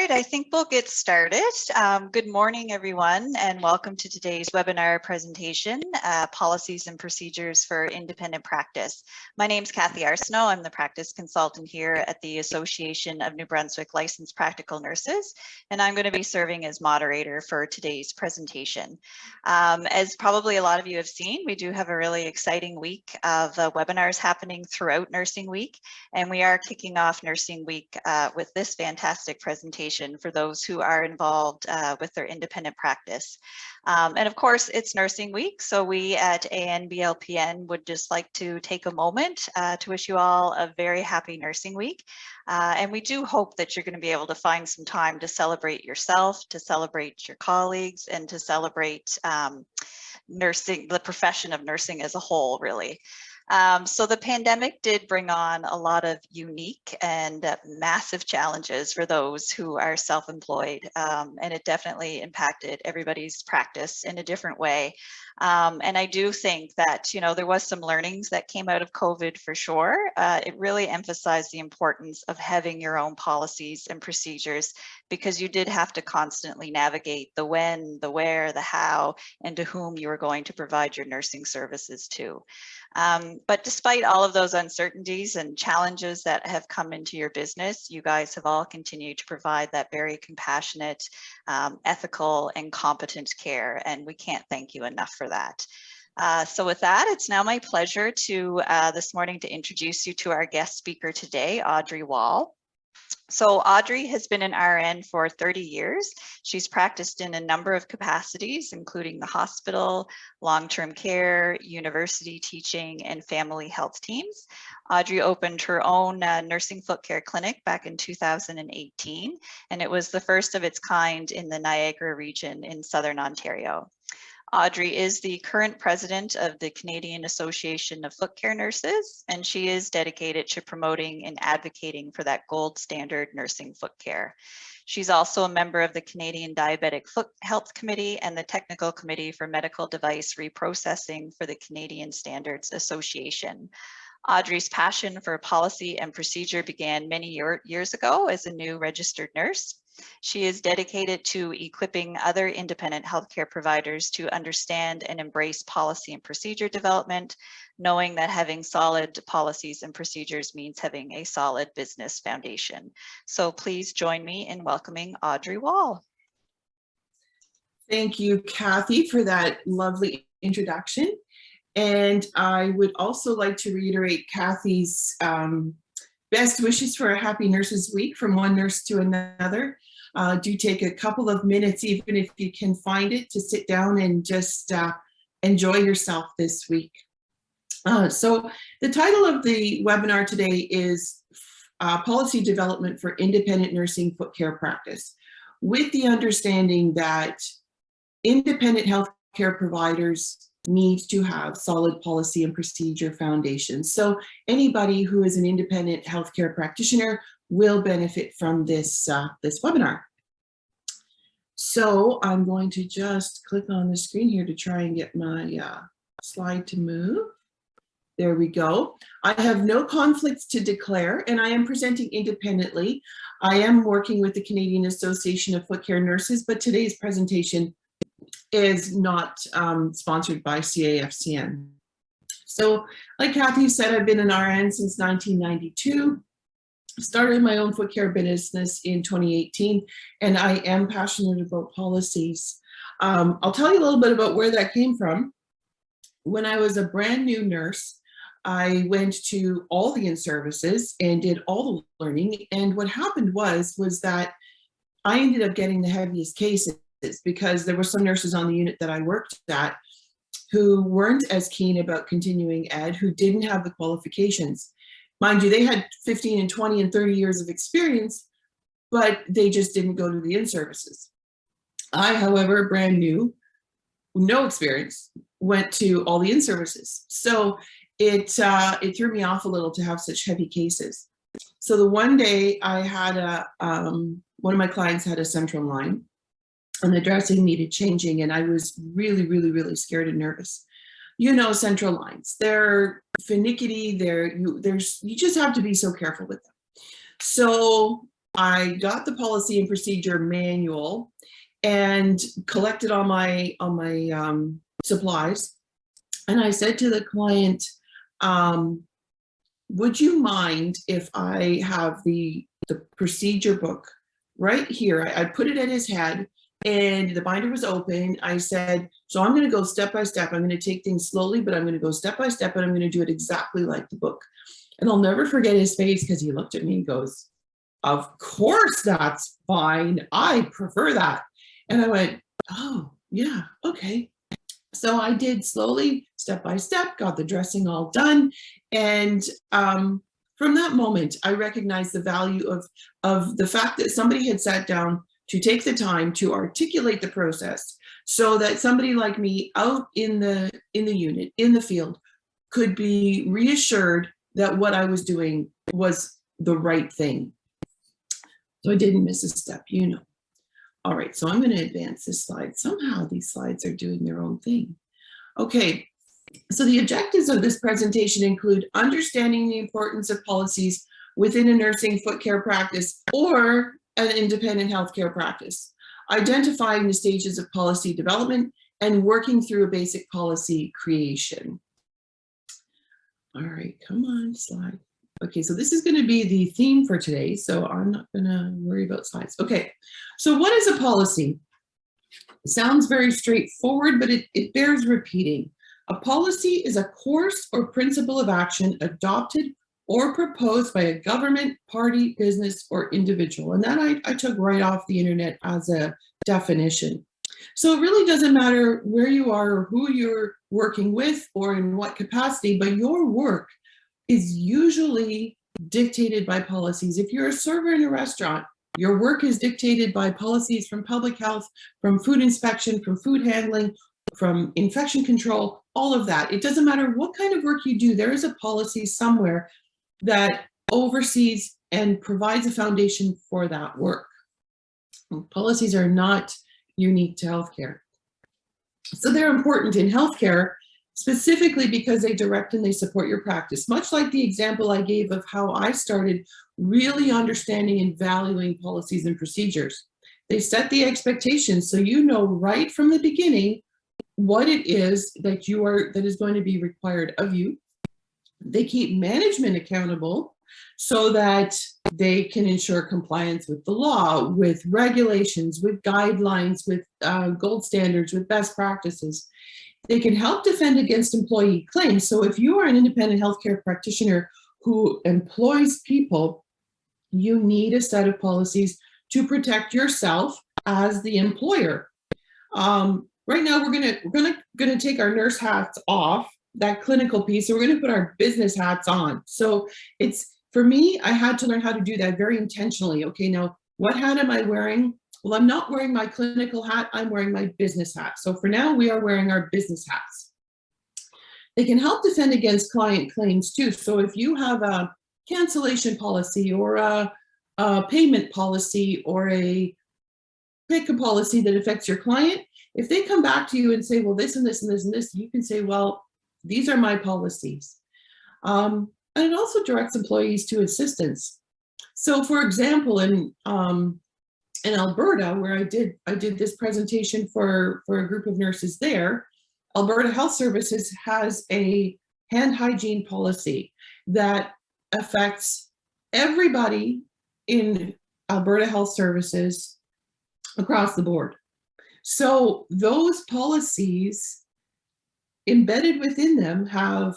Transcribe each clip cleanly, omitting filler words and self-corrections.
right, I think we'll get started. Good morning, everyone, and welcome to today's webinar presentation, Policies and Procedures for Independent Practice. My name is Kathy Arsenault. I'm the practice consultant here at the Association of New Brunswick Licensed Practical Nurses, and I'm going to be serving as moderator for today's presentation. As probably a lot of you have seen, we do have a really exciting week of webinars happening throughout Nursing Week, and we are kicking off Nursing Week with this fantastic presentation for those who are involved with their independent practice. And of course, it's Nursing Week, so we at ANBLPN would just like to take a moment to wish you all a very happy Nursing Week. And we do hope that you're going to be able to find some time to celebrate yourself, to celebrate your colleagues, and to celebrate nursing, the profession of nursing as a whole, really. So the pandemic did bring on a lot of unique and massive challenges for those who are self-employed, and it definitely impacted everybody's practice in a different way. And I do think that, you know, there was some learnings that came out of COVID for sure. It really emphasized the importance of having your own policies and procedures, because you did have to constantly navigate the when, the where, the how, and to whom you were going to provide your nursing services to. But despite all of those uncertainties and challenges that have come into your business, you guys have all continued to provide that very compassionate, ethical, and competent care, and we can't thank you enough for that. So with that, it's now my pleasure to this morning to introduce you to our guest speaker today, Audrey Wall. So Audrey has been an RN for 30 years. She's practiced in a number of capacities, including the hospital, long-term care, university teaching, and family health teams. Audrey opened her own nursing foot care clinic back in 2018, and it was the first of its kind in the Niagara region in Southern Ontario. Audrey is the current president of the Canadian Association of Foot Care Nurses, and she is dedicated to promoting and advocating for that gold standard nursing foot care. She's also a member of the Canadian Diabetic Foot Health Committee and the Technical Committee for Medical Device Reprocessing for the Canadian Standards Association. Audrey's passion for policy and procedure began many years ago as a new registered nurse. She is dedicated to equipping other independent healthcare providers to understand and embrace policy and procedure development, knowing that having solid policies and procedures means having a solid business foundation. So please join me in welcoming Audrey Wall. Thank you, Kathy, for that lovely introduction. And I would also like to reiterate Kathy's best wishes for a happy Nurses Week from one nurse to another. Do take a couple of minutes, even if you can find it, to sit down and just enjoy yourself this week. So the title of the webinar today is Policy Development for Independent Nursing Foot Care Practice, with the understanding that independent healthcare providers need to have solid policy and procedure foundations. So anybody who is an independent healthcare practitioner will benefit from this, this webinar. So I'm going to just click on the screen here to try and get my slide to move. There we go. I have no conflicts to declare, and I am presenting independently. I am working with the Canadian Association of Foot Care Nurses, but today's presentation is not sponsored by CAFCN. So like Kathy said, I've been an RN since 1992. Started my own foot care business in 2018, and I am passionate about policies. I'll tell you a little bit about where that came from. When I was a brand new nurse, I went to all the in-services and did all the learning. And what happened was that I ended up getting the heaviest cases, because there were some nurses on the unit that I worked at who weren't as keen about continuing ed, who didn't have the qualifications. Mind you, they had 15 and 20 and 30 years of experience, but they just didn't go to the in-services. I, however, brand new, no experience, went to all the in-services. So it threw me off a little to have such heavy cases. So the one day I had one of my clients had a central line, and the dressing needed changing, and I was really, really, really scared and nervous. You know, central lines, they're finicky, you just have to be so careful with them. So I got the policy and procedure manual and collected all my supplies. And I said to the client, would you mind if I have the procedure book right here? I put it at his head and the binder was open. I said, so I'm going to go step by step. I'm going to take things slowly, but I'm going to go step by step and I'm going to do it exactly like the book. And I'll never forget his face because he looked at me and goes, of course, that's fine. I prefer that. And I went, oh, yeah, okay. So I did slowly, step by step, got the dressing all done. And from that moment, I recognized the value of the fact that somebody had sat down to take the time to articulate the process so that somebody like me out in the unit, in the field, could be reassured that what I was doing was the right thing. So I didn't miss a step, you know. All right, so I'm going to advance this slide. Somehow these slides are doing their own thing. Okay, so the objectives of this presentation include understanding the importance of policies within a nursing foot care practice or an independent healthcare practice, identifying the stages of policy development, and working through a basic policy creation. All right, come on, slide. Okay, so this is going to be the theme for today, so I'm not going to worry about slides. Okay, so what is a policy? It sounds very straightforward, but it bears repeating. A policy is a course or principle of action adopted or proposed by a government, party, business, or individual. And that I took right off the internet as a definition. So it really doesn't matter where you are or who you're working with or in what capacity, but your work is usually dictated by policies. If you're a server in a restaurant, your work is dictated by policies from public health, from food inspection, from food handling, from infection control, all of that. It doesn't matter what kind of work you do, there is a policy somewhere that oversees and provides a foundation for that work. Policies are not unique to healthcare. So they're important in healthcare, specifically because they direct and they support your practice. Much like the example I gave of how I started really understanding and valuing policies and procedures. They set the expectations so you know right from the beginning what it is that that is going to be required of you. They keep management accountable so that they can ensure compliance with the law, with regulations, with guidelines, with gold standards, with best practices. They can help defend against employee claims. So if you are an independent healthcare practitioner who employs people, you need a set of policies to protect yourself as the employer. Right now, we're gonna take our nurse hats off, that clinical piece, so we're gonna put our business hats on. So for me, I had to learn how to do that very intentionally. Okay, now what hat am I wearing? Well, I'm not wearing my clinical hat, I'm wearing my business hat. So for now, we are wearing our business hats. They can help defend against client claims too. So if you have a cancellation policy or a payment policy or a pick a policy that affects your client, if they come back to you and say, well, this and this and this and this, you can say, well, these are my policies. And it also directs employees to assistance. So for example, in Alberta, where I did this presentation for a group of nurses there, Alberta Health Services has a hand hygiene policy that affects everybody in Alberta Health Services across the board. So those policies embedded within them have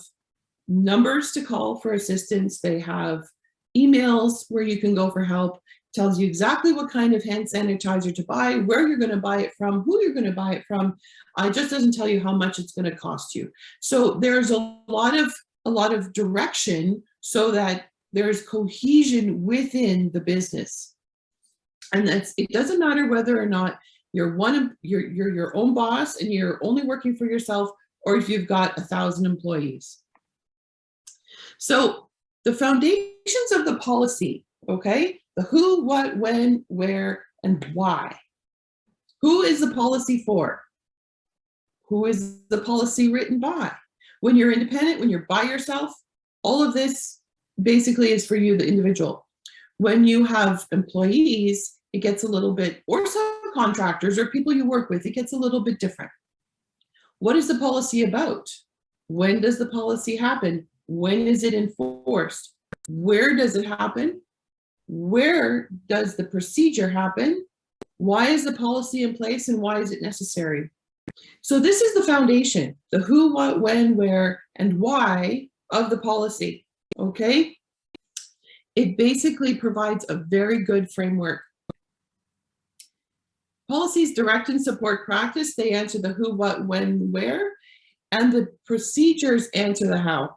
numbers to call for assistance. They have emails where you can go for help, tells you exactly what kind of hand sanitizer to buy, where you're going to buy it from, who you're going to buy it from. It just doesn't tell you how much it's going to cost you. So there's a lot of direction so that there's cohesion within the business. And it doesn't matter whether or not you're your own boss and you're only working for yourself, or if you've got 1,000 employees. So the foundations of the policy, okay? The who, what, when, where, and why. Who is the policy for? Who is the policy written by? When you're independent, when you're by yourself, all of this basically is for you, the individual. When you have employees, it gets a little bit, or subcontractors or people you work with, it gets a little bit different. What is the policy about? When does the policy happen? When is it enforced? Where does it happen? Where does the procedure happen? Why is the policy in place and why is it necessary? So this is the foundation, the who, what, when, where, and why of the policy, okay? It basically provides a very good framework. Policies direct and support practice. They answer the who, what, when, where, and the procedures answer the how.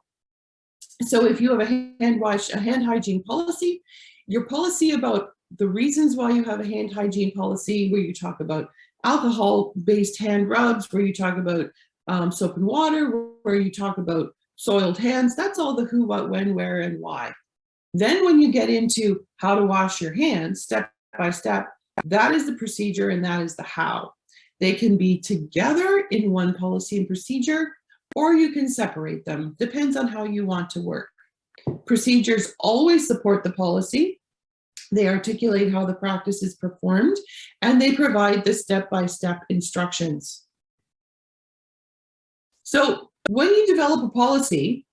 So if you have a hand hygiene policy, your policy about the reasons why you have a hand hygiene policy, where you talk about alcohol-based hand rubs, where you talk about soap and water, where you talk about soiled hands, that's all the who, what, when, where, and why. Then when you get into how to wash your hands, step by step, that is the procedure and that is the how. They can be together in one policy and procedure, or you can separate them. Depends on how you want to work. Procedures always support the policy. They articulate how the practice is performed, and they provide the step-by-step instructions. So when you develop a policy,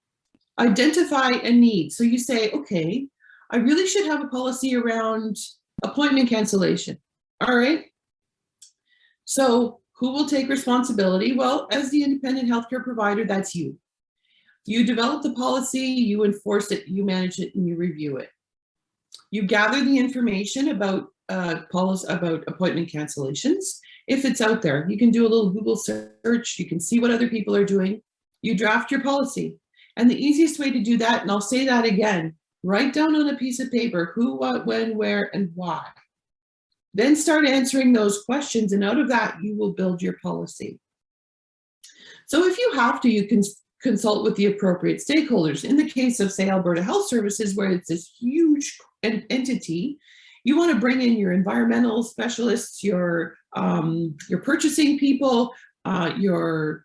identify a need. So you say, okay, I really should have a policy around appointment cancellation. All right. So who will take responsibility? Well, as the independent healthcare provider, that's you. You develop the policy, you enforce it, you manage it, and you review it. You gather the information about about appointment cancellations. If it's out there, you can do a little Google search. You can see what other people are doing. You draft your policy. And the easiest way to do that, and I'll say that again, write down on a piece of paper who, what, when, where, and why. Then start answering those questions, and out of that, you will build your policy. So if you have to, you can consult with the appropriate stakeholders. In the case of, say, Alberta Health Services, where it's this huge entity, you want to bring in your environmental specialists, your purchasing people, your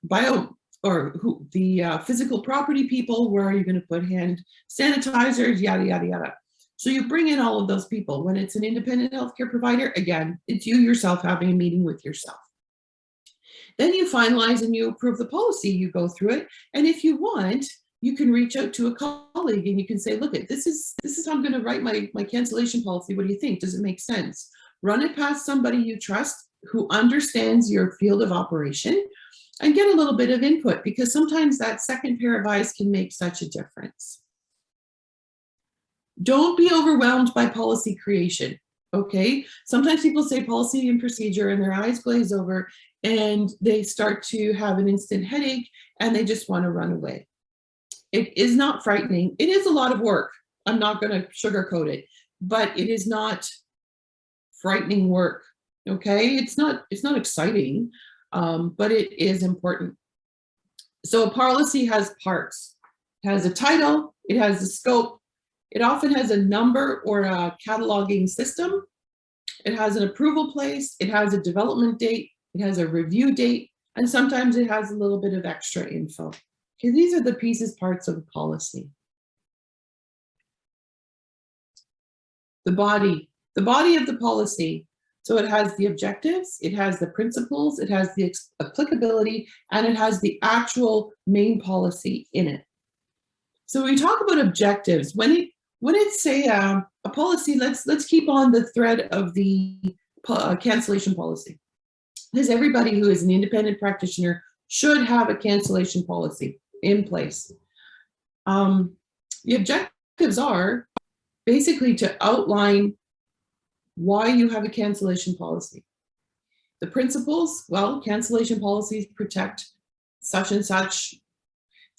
physical property people. Where are you going to put hand sanitizers, yada, yada, yada. So you bring in all of those people. When it's an independent healthcare provider, again, it's you yourself having a meeting with yourself. Then you finalize and you approve the policy, you go through it. And if you want, you can reach out to a colleague and you can say, look, this is how I'm going to write my cancellation policy. What do you think? Does it make sense? Run it past somebody you trust who understands your field of operation and get a little bit of input, because sometimes that second pair of eyes can make such a difference. Don't be overwhelmed by policy creation, okay? Sometimes people say policy and procedure and their eyes glaze over and they start to have an instant headache and they just want to run away. It is not frightening. It is a lot of work. I'm not going to sugarcoat it, but it is not frightening work, okay? It's not exciting, but it is important. So a policy has parts. It has a title, it has a scope, it often has a number or a cataloging system. It has an approval place, it has a development date, it has a review date, and sometimes it has a little bit of extra info. Okay, these are the pieces, parts of the policy. The body of the policy. So it has the objectives, it has the principles, it has the applicability, and it has the actual main policy in it. So when we talk about objectives, when it's a policy, let's keep on the thread of the cancellation policy, because everybody who is an independent practitioner should have a cancellation policy in place. The objectives are basically to outline why you have a cancellation policy. The principles, well, cancellation policies protect such and such. It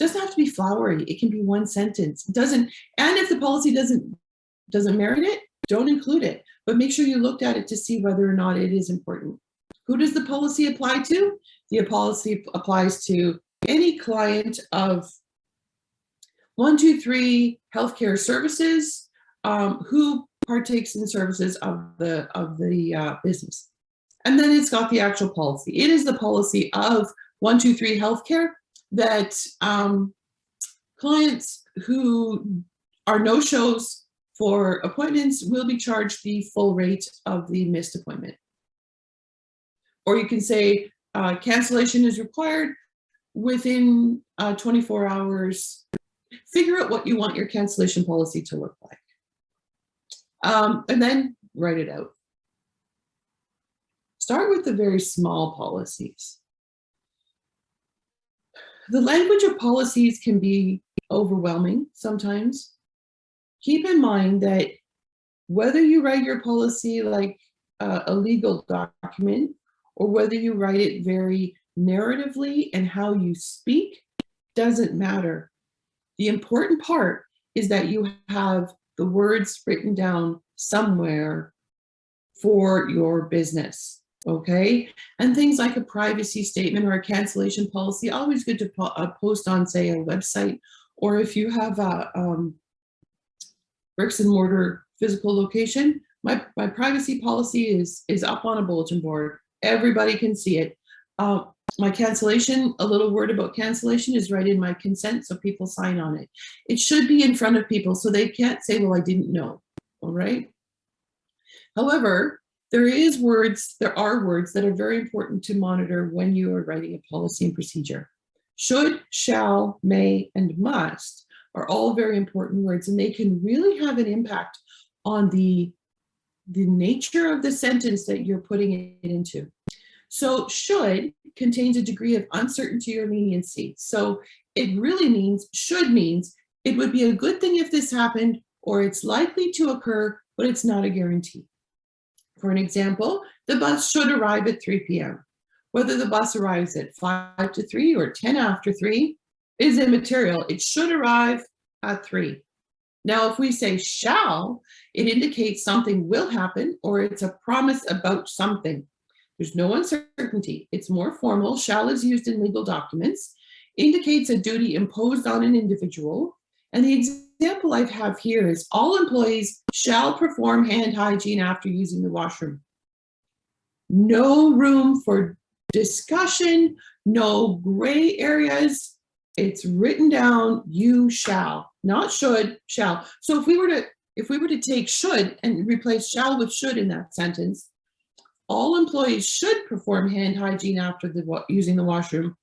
doesn't have to be flowery. It can be one sentence. It doesn't, and if the policy doesn't merit it, don't include it. But make sure you looked at it to see whether or not it is important. Who does the policy apply to? The policy applies to any client of 123 Healthcare Services who partakes in services of the business. And then it's got the actual policy. It is the policy of 123 Healthcare that clients who are no-shows for appointments will be charged the full rate of the missed appointment. Or you can say cancellation is required within 24 hours. Figure out what you want your cancellation policy to look like. And then write it out. Start with the very small policies. The language of policies can be overwhelming sometimes. Keep in mind that whether you write your policy like a legal document or whether you write it very narratively and how you speak doesn't matter. The important part is that you have the words written down somewhere for your business, okay? And things like a privacy statement or a cancellation policy, always good to post on, say, a website, or if you have a bricks and mortar physical location, my privacy policy is up on a bulletin board. Everybody can see it. My cancellation, a little word about cancellation is right in my consent, so people sign on it. It should be in front of people so they can't say, well, I didn't know, all right? However, there are words that are very important to monitor when you are writing a policy and procedure. Should, shall, may, and must are all very important words, and they can really have an impact on the nature of the sentence that you're putting it into. So should contains a degree of uncertainty or leniency. So it really means, should means, it would be a good thing if this happened, or it's likely to occur, but it's not a guarantee. For an example, the bus should arrive at 3 p.m. Whether the bus arrives at 5 to 3 or 10 after 3 is immaterial. It should arrive at 3. Now, if we say shall, it indicates something will happen or it's a promise about something. There's no uncertainty. It's more formal. Shall is used in legal documents, indicates a duty imposed on an individual. And the example I have here is all employees shall perform hand hygiene after using the washroom. No room for discussion, no gray areas. It's written down, you shall, not should, shall. So if we were to take should and replace shall with should in that sentence, all employees should perform hand hygiene after using the washroom.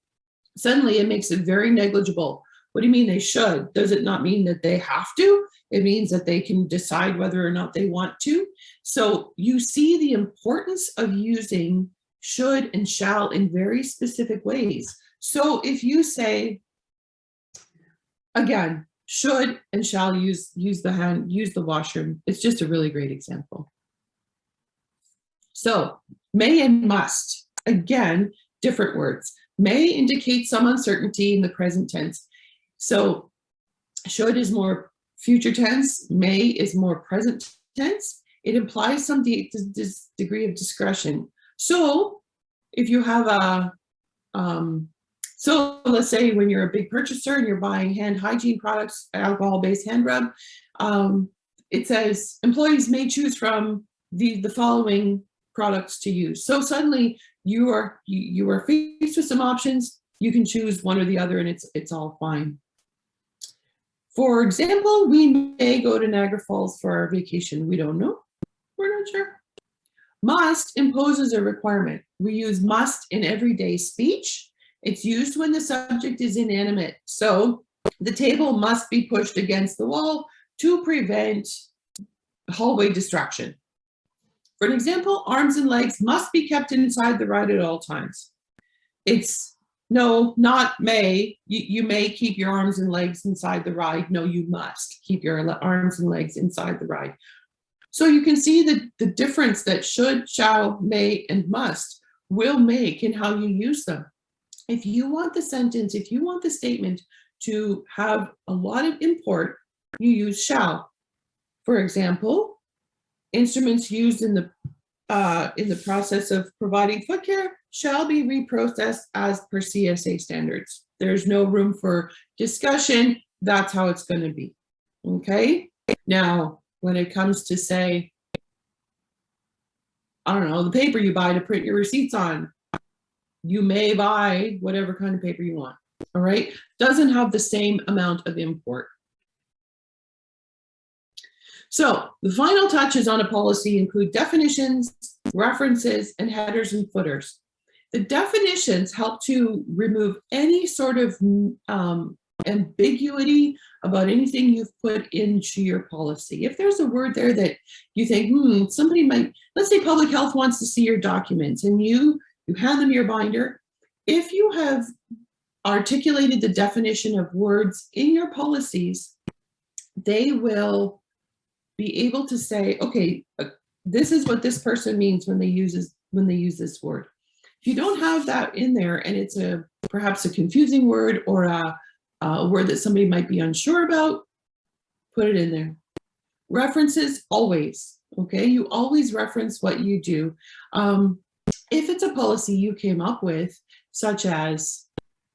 Suddenly it makes it very negligible. What do you mean they should? Does it not mean that they have to? It means that they can decide whether or not they want to. So you see the importance of using should and shall in very specific ways. So if you say, again, should and shall use the washroom, it's just a really great example. So may and must, again, different words. May indicate some uncertainty in the present tense. So should is more future tense, may is more present tense. It implies some degree of discretion. So if you have so let's say when you're a big purchaser and you're buying hand hygiene products, alcohol-based hand rub, it says employees may choose from the following products to use. So suddenly you are faced with some options. You can choose one or the other, and it's all fine. For example, we may go to Niagara Falls for our vacation. We don't know. We're not sure. Must imposes a requirement. We use must in everyday speech. It's used when the subject is inanimate. So the table must be pushed against the wall to prevent hallway destruction. For an example, arms and legs must be kept inside the ride at all times. It's no, not may. You may keep your arms and legs inside the ride. No, you must keep your arms and legs inside the ride. So you can see the difference that should, shall, may, and must will make in how you use them. If you want the sentence, if you want the statement to have a lot of import, you use shall. For example, instruments used in the process of providing foot care shall be reprocessed as per CSA standards. There's no room for discussion. That's how it's going to be. Okay. Now, when it comes to, say, I don't know, the paper you buy to print your receipts on, you may buy whatever kind of paper you want. All right. Doesn't have the same amount of import. So the final touches on a policy include definitions, references, and headers and footers. The definitions help to remove any sort of ambiguity about anything you've put into your policy. If there's a word there that you think, somebody might, let's say public health wants to see your documents and you hand them your binder. If you have articulated the definition of words in your policies, they will be able to say, okay, this is what this person means when they use this word. If you don't have that in there and it's perhaps a confusing word or a word that somebody might be unsure about, put it in there. References, always, okay? You always reference what you do. If it's a policy you came up with, such as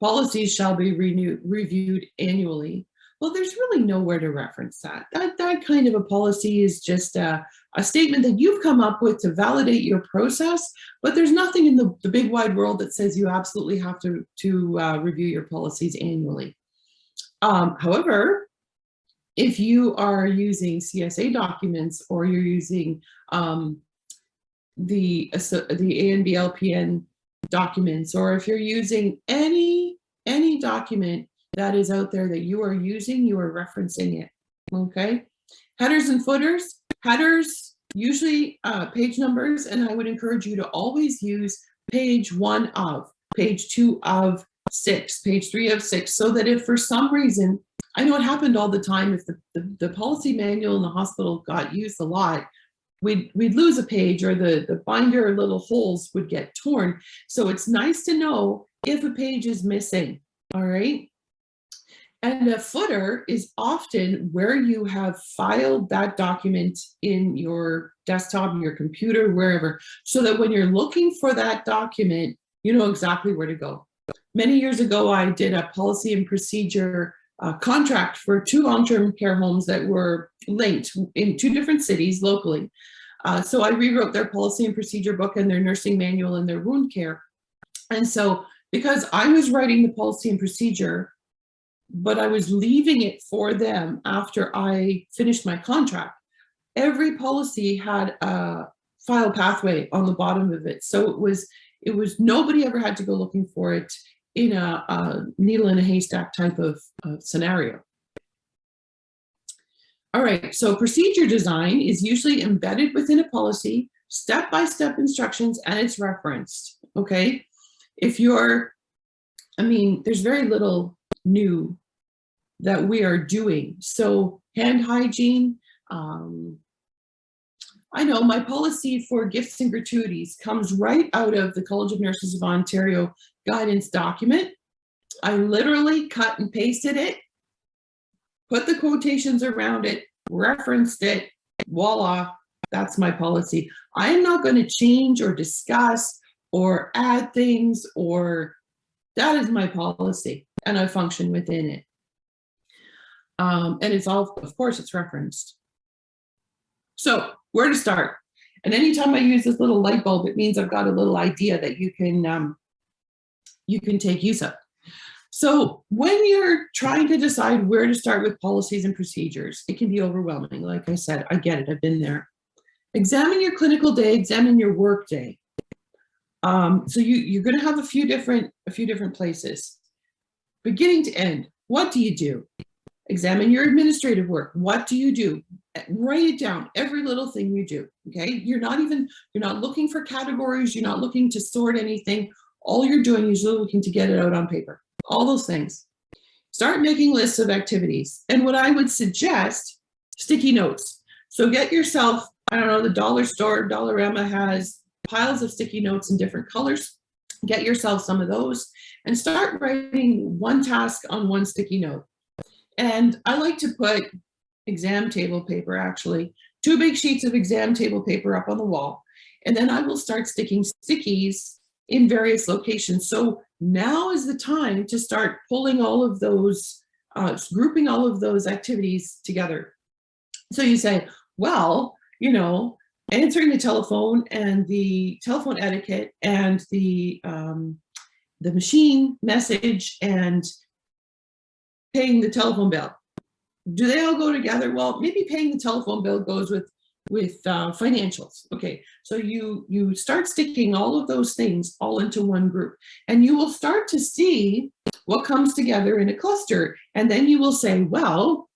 policies shall be reviewed annually, well, there's really nowhere to reference that. That kind of a policy is just a statement that you've come up with to validate your process, but there's nothing in the big wide world that says you absolutely have to review your policies annually. However, if you are using CSA documents or you're using the ANBLPN documents, or if you're using any document that is out there that you are using, you are referencing it, okay? Headers and footers. Headers, usually page numbers, and I would encourage you to always use page 1 of, page 2 of 6, page 3 of 6, so that if for some reason, I know it happened all the time, if the policy manual in the hospital got used a lot, we'd lose a page, or the binder little holes would get torn. So it's nice to know if a page is missing, all right? And a footer is often where you have filed that document in your desktop, your computer, wherever, so that when you're looking for that document, you know exactly where to go. Many years ago, I did a policy and procedure contract for 2 long-term care homes that were linked in 2 different cities locally. So I rewrote their policy and procedure book and their nursing manual and their wound care. And so because I was writing the policy and procedure, but I was leaving it for them after I finished my contract, every policy had a file pathway on the bottom of it. So it was nobody ever had to go looking for it in a needle in a haystack type of scenario. All right, so procedure design is usually embedded within a policy, step-by-step instructions, and it's referenced, okay? There's very little new that we are doing. So hand hygiene, I know my policy for gifts and gratuities comes right out of the College of Nurses of Ontario guidance document. I literally cut and pasted it, put the quotations around it, referenced it, voila, that's my policy. I am not going to change or discuss or add things, or that is my policy and I function within it. And it's all, of course, it's referenced. So where to start? And anytime I use this little light bulb, it means I've got a little idea that you can take use of. So when you're trying to decide where to start with policies and procedures, it can be overwhelming. Like I said, I get it, I've been there. Examine your clinical day, examine your work day. So you're going to have a few different places. Beginning to end, what do you do? Examine your administrative work. What do you do? Write it down, every little thing you do, okay? You're not looking for categories. You're not looking to sort anything. All you're doing is you're looking to get it out on paper. All those things. Start making lists of activities. And what I would suggest, sticky notes. So get yourself, I don't know, the dollar store, Dollarama has piles of sticky notes in different colors. Get yourself some of those and start writing one task on one sticky note. And I like to put exam table paper, actually, 2 big sheets of exam table paper up on the wall. And then I will start sticking stickies in various locations. So now is the time to start pulling all of those, grouping all of those activities together. So you say, well, answering the telephone and the telephone etiquette and the machine message and paying the telephone bill. Do they all go together? Well, maybe paying the telephone bill goes with financials. Okay, so you start sticking all of those things all into one group, and you will start to see what comes together in a cluster. And then you will say, well,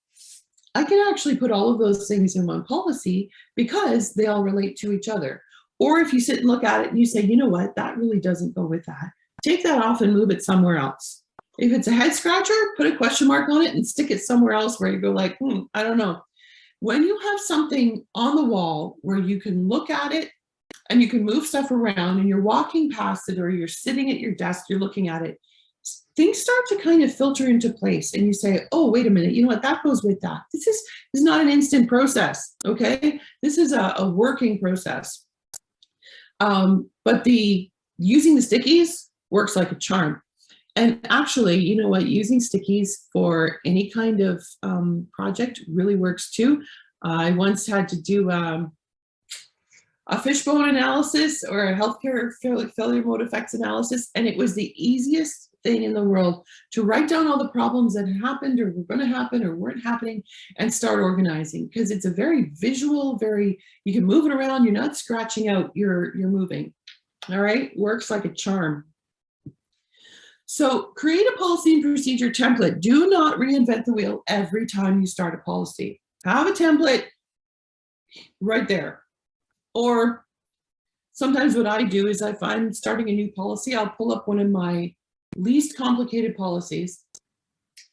I can actually put all of those things in one policy because they all relate to each other. Or if you sit and look at it and you say, you know what, that really doesn't go with that. Take that off and move it somewhere else. If it's a head scratcher, put a question mark on it and stick it somewhere else where you go like, I don't know. When you have something on the wall where you can look at it and you can move stuff around and you're walking past it or you're sitting at your desk, you're looking at it, things start to kind of filter into place and you say, oh, wait a minute, you know what, that goes with that. This is not an instant process, okay? This is a working process. But using the stickies works like a charm. And actually, you know what, using stickies for any kind of project really works too. I once had to do a fishbone analysis or a healthcare failure mode effects analysis, and it was the easiest thing in the world to write down all the problems that had happened or were going to happen or weren't happening and start organizing, because it's a very visual, you can move it around, you're not scratching out, you're moving. All right, works like a charm. So create a policy and procedure template. Do not reinvent the wheel every time you start a policy. Have a template right there. Or sometimes what I do is if I'm starting a new policy, I'll pull up one of my least complicated policies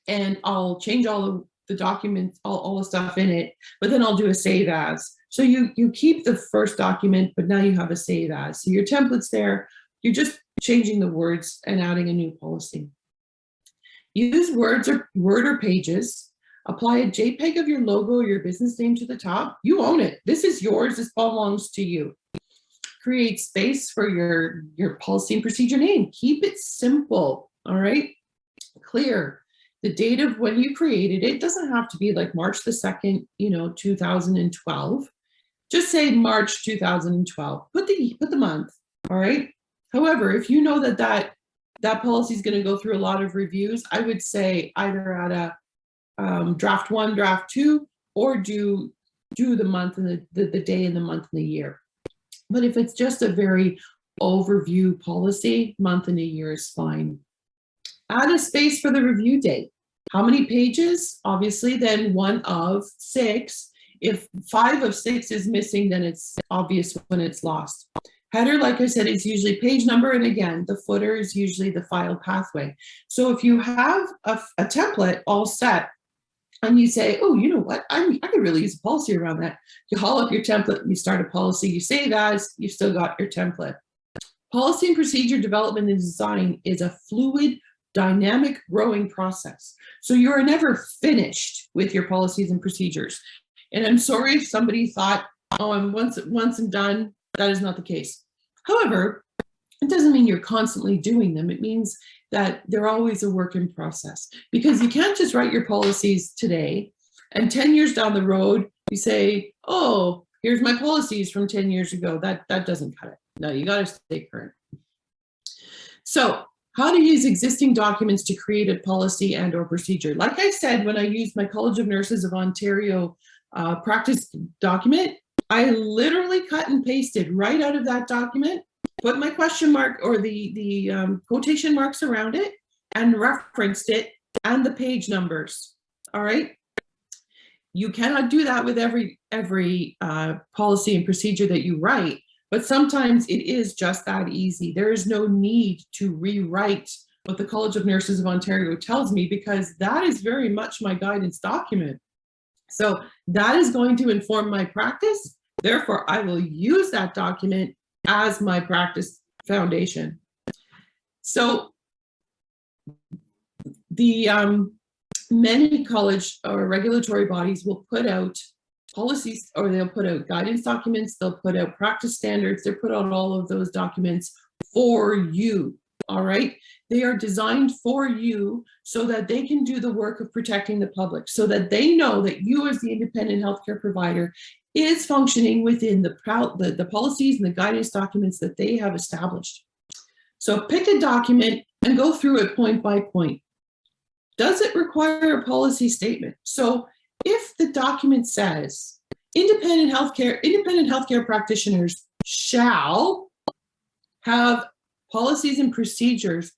and I'll change all of the documents, all the stuff in it, but then I'll do a save as. So you keep the first document, but now you have a save as. So your template's there, you're just changing the words and adding a new policy. Use Word or Pages. Apply a JPEG of your logo or your business name to the top. You own it. This is yours. This belongs to you. Create space for your policy and procedure name. Keep it simple, all right? Clear. The date of when you created it doesn't have to be like March the 2nd, 2012. Just say March 2012. Put the month, all right? However, if you know that policy is going to go through a lot of reviews, I would say either at a draft 1, draft 2, or do the month and the day and the month and the year. But if it's just a very overview policy, month and a year is fine. Add a space for the review date. How many pages? Obviously, then 1 of 6. If 5 of 6 is missing, then it's obvious when it's lost. Header, like I said, is usually page number, and again, the footer is usually the file pathway. So if you have a template all set, and you say, oh, you know what, I could really use a policy around that. You haul up your template, you start a policy, you save as, you've still got your template. Policy and procedure development and design is a fluid, dynamic, growing process. So you're never finished with your policies and procedures. And I'm sorry if somebody thought, oh, I'm once and done. That is not the case. However, it doesn't mean you're constantly doing them. It means that they're always a work in process, because you can't just write your policies today and 10 years down the road, you say, oh, here's my policies from 10 years ago. That doesn't cut it. No, you got to stay current. So how to use existing documents to create a policy and or procedure. Like I said, when I used my College of Nurses of Ontario practice document, I literally cut and pasted right out of that document, put my question mark or the quotation marks around it and referenced it and the page numbers. All right. You cannot do that with every policy and procedure that you write, but sometimes it is just that easy. There is no need to rewrite what the College of Nurses of Ontario tells me, because that is very much my guidance document. So that is going to inform my practice. Therefore, I will use that document as my practice foundation. So the many college or regulatory bodies will put out policies, or they'll put out guidance documents, they'll put out practice standards, they'll put out all of those documents for you, all right? They are designed for you so that they can do the work of protecting the public, so that they know that you as the independent healthcare provider is functioning within the policies and the guidance documents that they have established. So pick a document and go through it point by point. Does it require a policy statement? So the document says independent healthcare practitioners shall have policies and procedures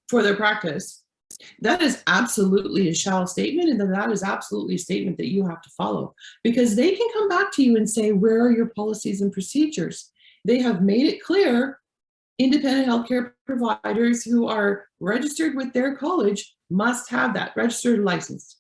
for their practice, that is absolutely a shall statement, and that is absolutely a statement that you have to follow, because they can come back to you and say, where are your policies and procedures? They have made it clear independent healthcare providers who are registered with their college must have that, registered and licensed.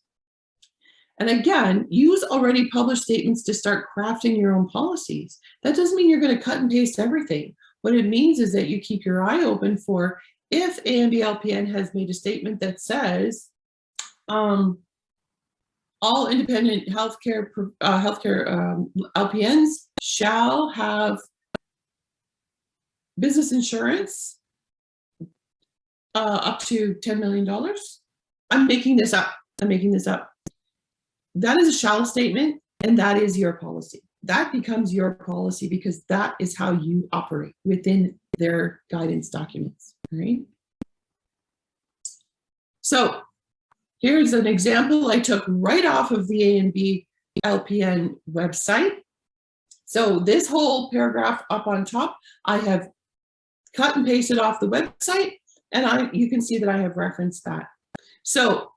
And again, use already published statements to start crafting your own policies. That doesn't mean you're going to cut and paste everything. What it means is that you keep your eye open for, if ANBLPN has made a statement that says all independent healthcare LPNs shall have business insurance up to $10 million. I'm making this up. That is a shall statement, and that is your policy. That becomes your policy because that is how you operate within their guidance documents, right? So here's an example I took right off of the ANBLPN website. So this whole paragraph up on top, I have cut and pasted off the website, and you can see that I have referenced that. So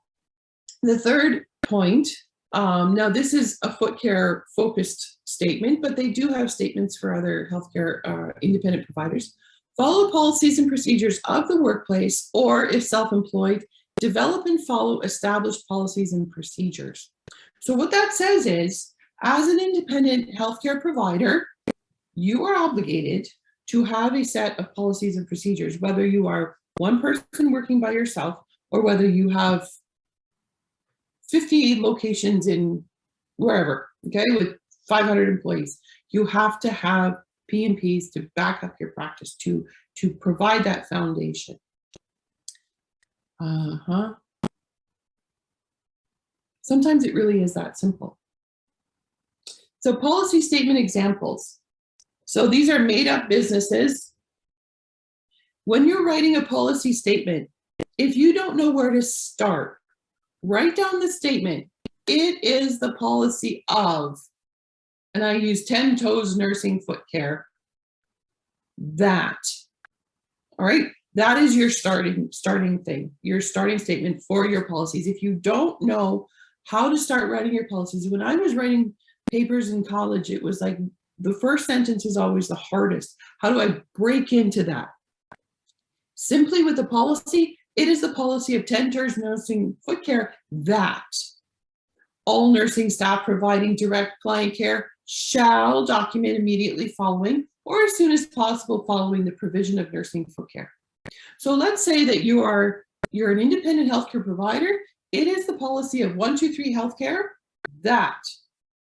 the third point, now this is a foot care focused statement, but they do have statements for other healthcare independent providers. Follow policies and procedures of the workplace, or if self-employed, develop and follow established policies and procedures. So what that says is, as an independent healthcare provider, you are obligated to have a set of policies and procedures, whether you are one person working by yourself or whether you have 50 locations in wherever, okay, with 500 employees. You have to have P&Ps to back up your practice, to provide that foundation. Sometimes it really is that simple. So policy statement examples. So these are made up businesses. When you're writing a policy statement, if you don't know where to start, write down the statement. It is the policy of, and I use 10 Toes Nursing Foot Care, that. All right, that is your starting thing, your starting statement for your policies. If you don't know how to start writing your policies, when I was writing papers in college, it was like the first sentence is always the hardest. How do I break into that? Simply with the policy, it is the policy of 10 Toes Nursing Foot Care that all nursing staff providing direct client care shall document immediately following or as soon as possible following the provision of nursing foot care. So let's say that you're an independent healthcare provider. It is the policy of 123 Healthcare that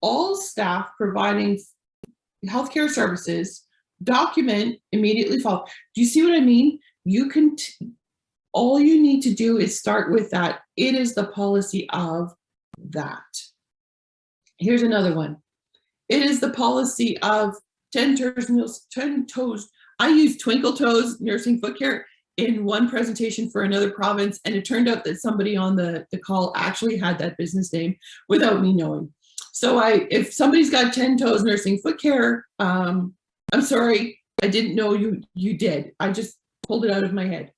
all staff providing healthcare services document immediately follow. Do you see what I mean? You can, all you need to do is start with that. It is the policy of that. Here's another one. It is the policy of 10 Toes. I used Twinkle Toes Nursing Foot Care in one presentation for another province, and it turned out that somebody on the call actually had that business name without me knowing. So if somebody's got 10 Toes Nursing Foot Care, I'm sorry, I didn't know you did. I just pulled it out of my head.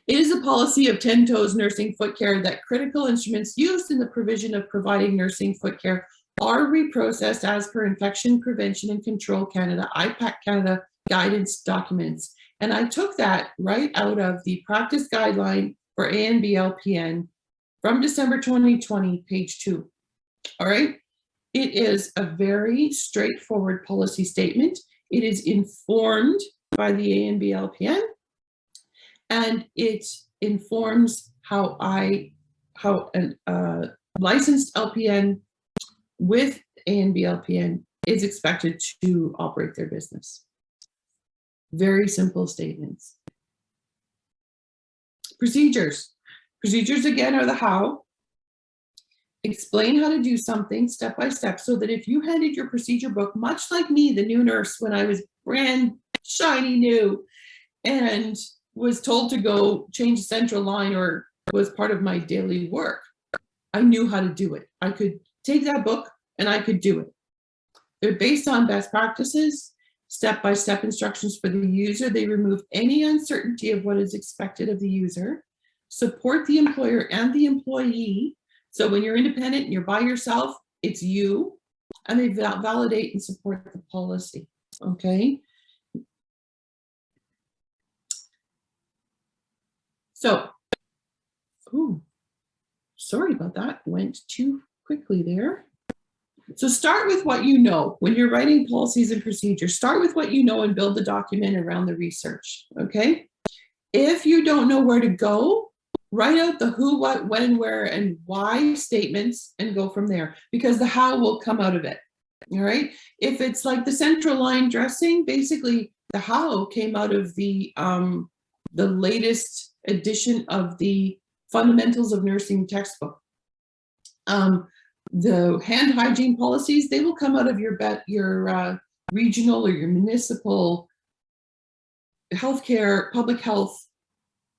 It is a policy of 10 Toes Nursing Foot Care that critical instruments used in the provision of providing nursing foot care are reprocessed as per Infection Prevention and Control Canada, IPAC Canada guidance documents. And I took that right out of the practice guideline for ANBLPN from December 2020, page 2. All right. It is a very straightforward policy statement. It is informed by the ANBLPN, and it informs how a licensed LPN with ANBLPN is expected to operate their business. Very simple statements. Procedures. Procedures, again, are the how. Explain how to do something step by step so that if you handed your procedure book, much like me, the new nurse, when I was brand shiny new and was told to go change the central line or was part of my daily work. I knew how to do it. I could take that book and I could do it. They're based on best practices, step-by-step instructions for the user. They remove any uncertainty of what is expected of the user, support the employer and the employee. So when you're independent and you're by yourself, it's you, and they validate and support the policy, okay? So, ooh, sorry about that, went too quickly there. So start with what you know. When you're writing policies and procedures, start with what you know and build the document around the research, okay? If you don't know where to go, write out the who, what, when, where, and why statements and go from there, because the how will come out of it, all right? If it's like the central line dressing, basically the how came out of the latest edition of the Fundamentals of Nursing textbook. The hand hygiene policies, they will come out of your regional or your municipal healthcare, public health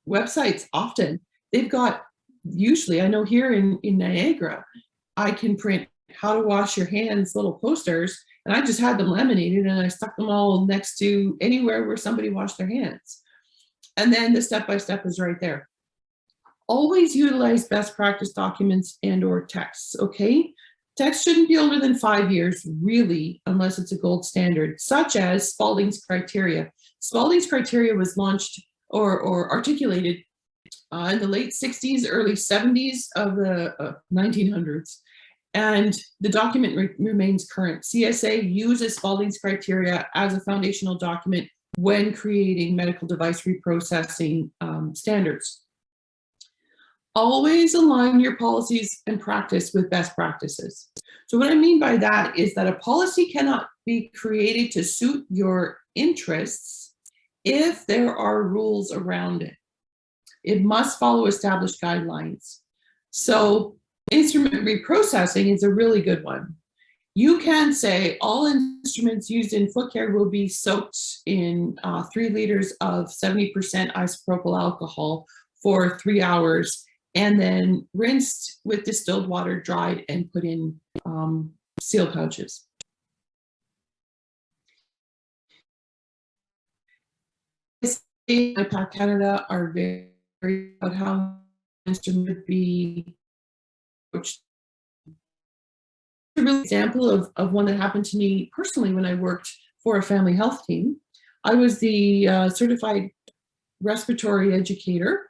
websites often. They've got, usually, I know here in Niagara, I can print how to wash your hands little posters, and I just had them laminated and I stuck them all next to anywhere where somebody washed their hands. And then the step-by-step is right there. Always utilize best practice documents and or texts, okay? Text shouldn't be older than 5 years, really, unless it's a gold standard, such as Spalding's criteria. Spalding's criteria was launched or articulated in the late 60s, early 70s of the 1900s. And the document remains current. CSA uses Spalding's criteria as a foundational document when creating medical device reprocessing standards. Always align your policies and practice with best practices. So what I mean by that is that a policy cannot be created to suit your interests if there are rules around it. It must follow established guidelines. So instrument reprocessing is a really good one. You can say all instruments used in foot care will be soaked in 3 liters of 70% isopropyl alcohol for 3 hours, and then rinsed with distilled water, dried, and put in seal pouches. Canada are very about how instrument would be approached. A real example of one that happened to me personally when I worked for a family health team. I was the certified respiratory educator.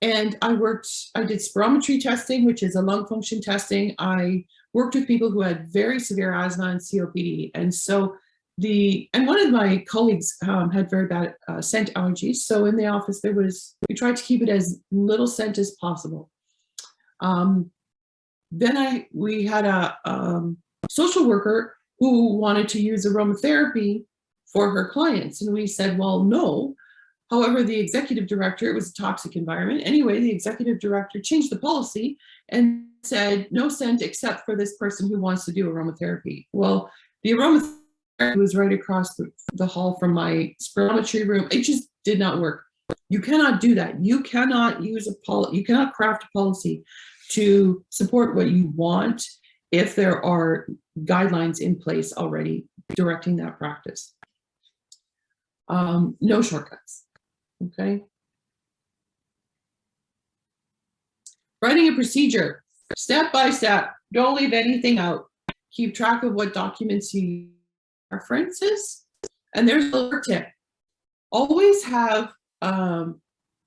And I did spirometry testing, which is a lung function testing. I worked with people who had very severe asthma and COPD. And so one of my colleagues had very bad scent allergies. So in the office, we tried to keep it as little scent as possible. Then we had a social worker who wanted to use aromatherapy for her clients. And we said, well, no. However, the executive director, it was a toxic environment. Anyway, the executive director changed the policy and said, no scent except for this person who wants to do aromatherapy. Well, the aromatherapy was right across the hall from my spirometry room. It just did not work. You cannot do that. You cannot use you cannot craft a policy to support what you want if there are guidelines in place already directing that practice. No shortcuts. Okay. Writing a procedure, step by step. Don't leave anything out. Keep track of what documents you references. And there's a little tip. Always have a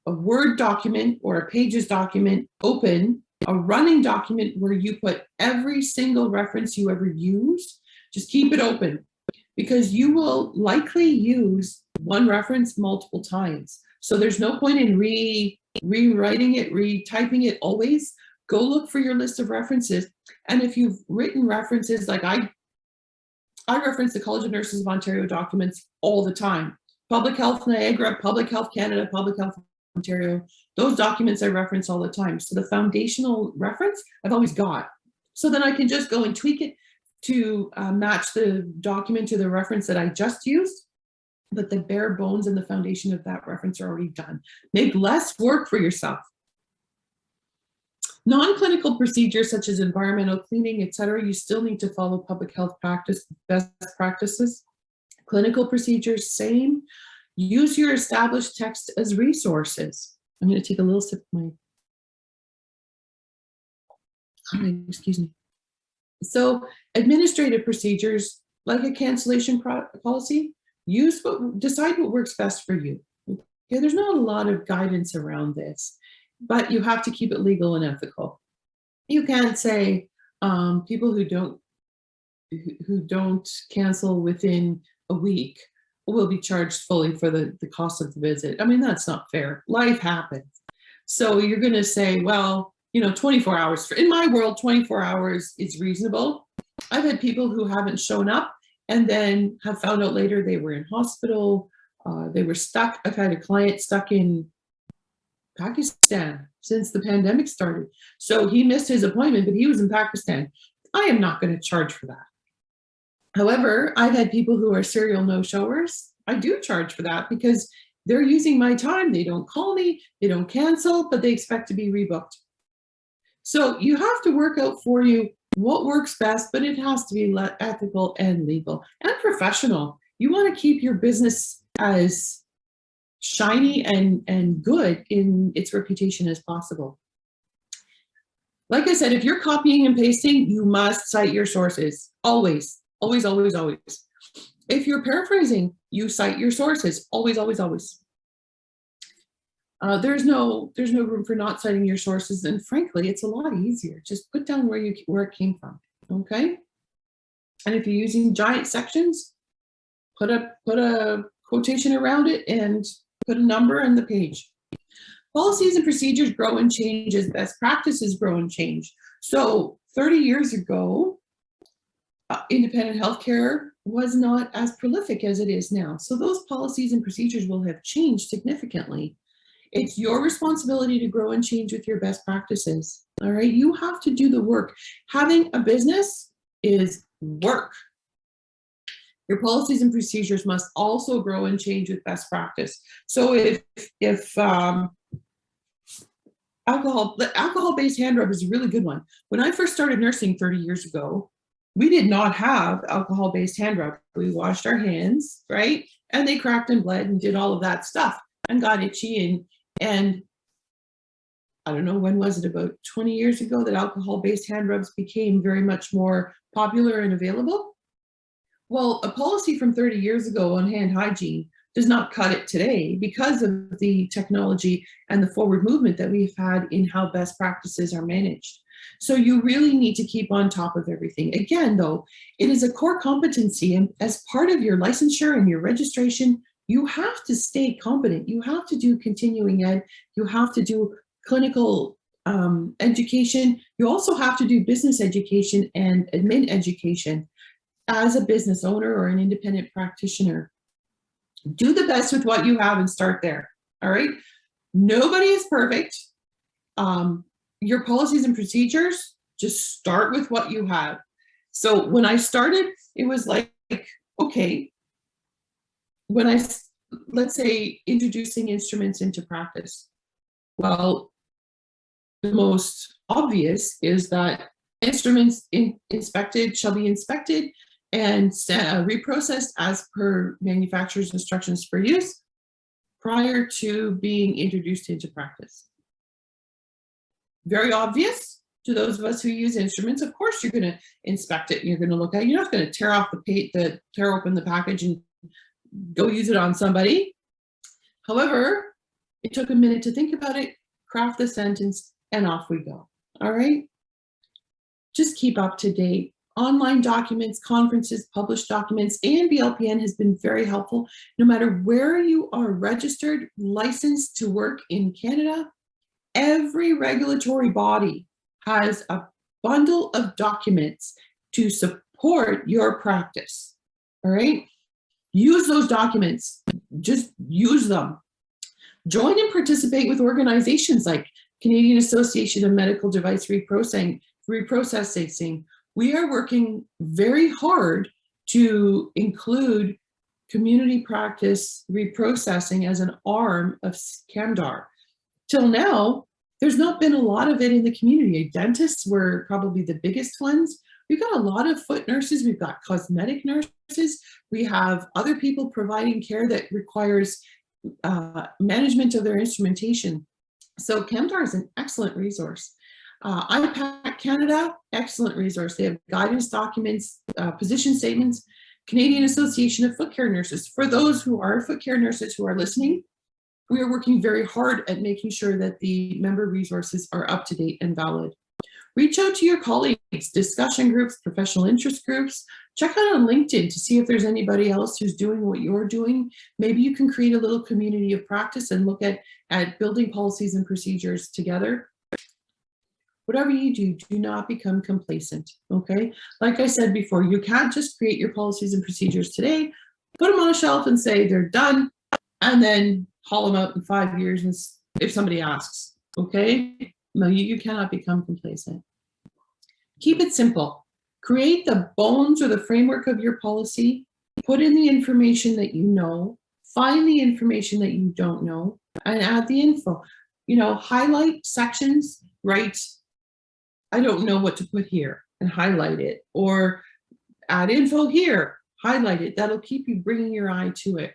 Word document or a Pages document open, a running document where you put every single reference you ever used. Just keep it open, because you will likely use one reference multiple times. So there's no point in rewriting it, retyping it always. Go look for your list of references. And if you've written references, like I reference the College of Nurses of Ontario documents all the time. Public Health Niagara, Public Health Canada, Public Health Ontario, those documents I reference all the time. So the foundational reference I've always got. So then I can just go and tweak it to match the document to the reference that I just used. But the bare bones and the foundation of that reference are already done. Make less work for yourself. Non-clinical procedures such as environmental cleaning, etc., you still need to follow public health best practices. Clinical procedures, same. Use your established text as resources. I'm going to take a little sip of my, excuse me. So administrative procedures, like a cancellation policy, decide what works best for you. Okay, there's not a lot of guidance around this, but you have to keep it legal and ethical. You can't say people who don't cancel within a week will be charged fully for the cost of the visit. I mean, that's not fair. Life happens. So you're going to say, well, 24 hours. In my world, 24 hours is reasonable. I've had people who haven't shown up and then have found out later they were in hospital. They were stuck. I've had a client stuck in Pakistan since the pandemic started. So he missed his appointment, but he was in Pakistan. I am not going to charge for that. However, I've had people who are serial no-showers. I do charge for that because they're using my time. They don't call me, they don't cancel, but they expect to be rebooked. So you have to work out for you what works best, but it has to be ethical and legal and professional. You want to keep your business as shiny and good in its reputation as possible. Like I said, if you're copying and pasting, you must cite your sources. Always, always, always, always. If you're paraphrasing, you cite your sources. Always, always, always. There's no room for not citing your sources, and frankly, it's a lot easier. Just put down where it came from, okay? And if you're using giant sections, put a quotation around it and put a number on the page. Policies and procedures grow and change as best practices grow and change. So 30 years ago, independent healthcare was not as prolific as it is now. So those policies and procedures will have changed significantly. It's your responsibility to grow and change with your best practices. All right, you have to do the work. Having a business is work. Your policies and procedures must also grow and change with best practice. So if alcohol-based hand rub is a really good one. When I first started nursing 30 years ago, we did not have alcohol-based hand rub. We washed our hands, right? And they cracked and bled and did all of that stuff and got itchy. And I don't know, when was it, about 20 years ago that alcohol-based hand rubs became very much more popular and available? Well, a policy from 30 years ago on hand hygiene does not cut it today because of the technology and the forward movement that we've had in how best practices are managed. So you really need to keep on top of everything. Again, though, it is a core competency, and as part of your licensure and your registration, you have to stay competent. You have to do continuing ed. You have to do clinical education. You also have to do business education and admin education as a business owner or an independent practitioner. Do the best with what you have and start there, all right? Nobody is perfect. Your policies and procedures, just start with what you have. So when I started, it was like, okay, when let's say introducing instruments into practice, well, the most obvious is that instruments inspected shall be inspected and reprocessed as per manufacturer's instructions for use prior to being introduced into practice. Very obvious to those of us who use instruments. Of course, you're going to inspect it. You're going to look at it. You're not going to tear open the package and go use it on somebody. However, it took a minute to think about it, craft the sentence, and off we go. All right. Just keep up to date. Online documents, conferences, published documents, and BLPN has been very helpful. No matter where you are registered, licensed to work in Canada, every regulatory body has a bundle of documents to support your practice. All right? Use those documents. Just use them. Join and participate with organizations like Canadian Association of Medical Device Reprocessing. We are working very hard to include community practice reprocessing as an arm of CAMDAR. Till now, There's not been a lot of it in the community. Dentists were probably the biggest ones. We've got a lot of foot nurses. We've got cosmetic nurses. We have other people providing care that requires management of their instrumentation. So ChemDAR is an excellent resource. IPAC Canada, excellent resource. They have guidance documents, position statements, Canadian Association of Foot Care Nurses. For those who are foot care nurses who are listening, we are working very hard at making sure that the member resources are up to date and valid. Reach out to your colleagues, discussion groups, professional interest groups. Check out on LinkedIn to see if there's anybody else who's doing what you're doing. Maybe you can create a little community of practice and look at building policies and procedures together. Whatever you do, do not become complacent, okay? Like I said before, you can't just create your policies and procedures today, put them on a shelf and say they're done, and then haul them out in 5 years and if somebody asks, okay? No, you cannot become complacent. Keep it simple. Create the bones or the framework of your policy, put in the information that you know, find the information that you don't know, and add the info. You know, highlight sections, write, I don't know what to put here, and highlight it, or add info here, highlight it. That'll keep you bringing your eye to it.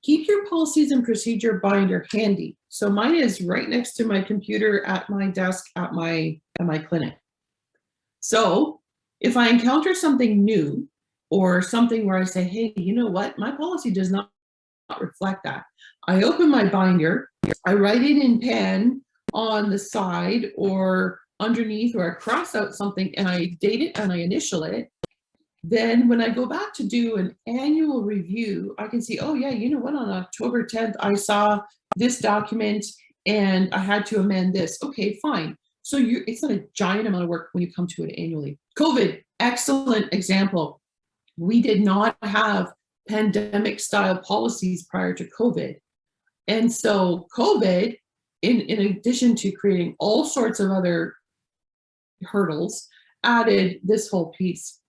Keep your policies and procedure binder handy. So mine is right next to my computer at my desk at my clinic. So if I encounter something new or something where I say, hey, you know what, my policy does not reflect that. I open my binder, I write it in pen on the side or underneath, or I cross out something and I date it and I initial it. Then when I go back to do an annual review, I can see, oh yeah, you know what, on October 10th, I saw this document and I had to amend this. Okay, fine. So it's not a giant amount of work when you come to it annually. COVID, excellent example. We did not have pandemic style policies prior to COVID. And so COVID, in addition to creating all sorts of other hurdles, added this whole piece.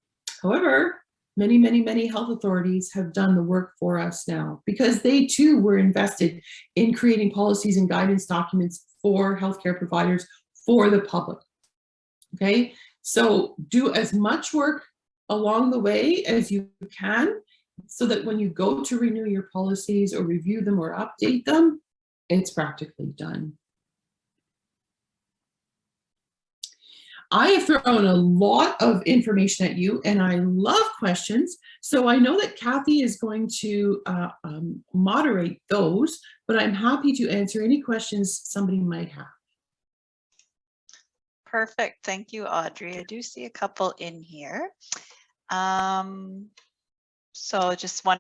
However, many, many, many health authorities have done the work for us now because they too were invested in creating policies and guidance documents for healthcare providers for the public. Okay, so do as much work along the way as you can so that when you go to renew your policies or review them or update them, it's practically done. I have thrown a lot of information at you and I love questions. So I know that Kathy is going to moderate those, but I'm happy to answer any questions somebody might have. Perfect. Thank you, Audrey. I do see a couple in here. So just one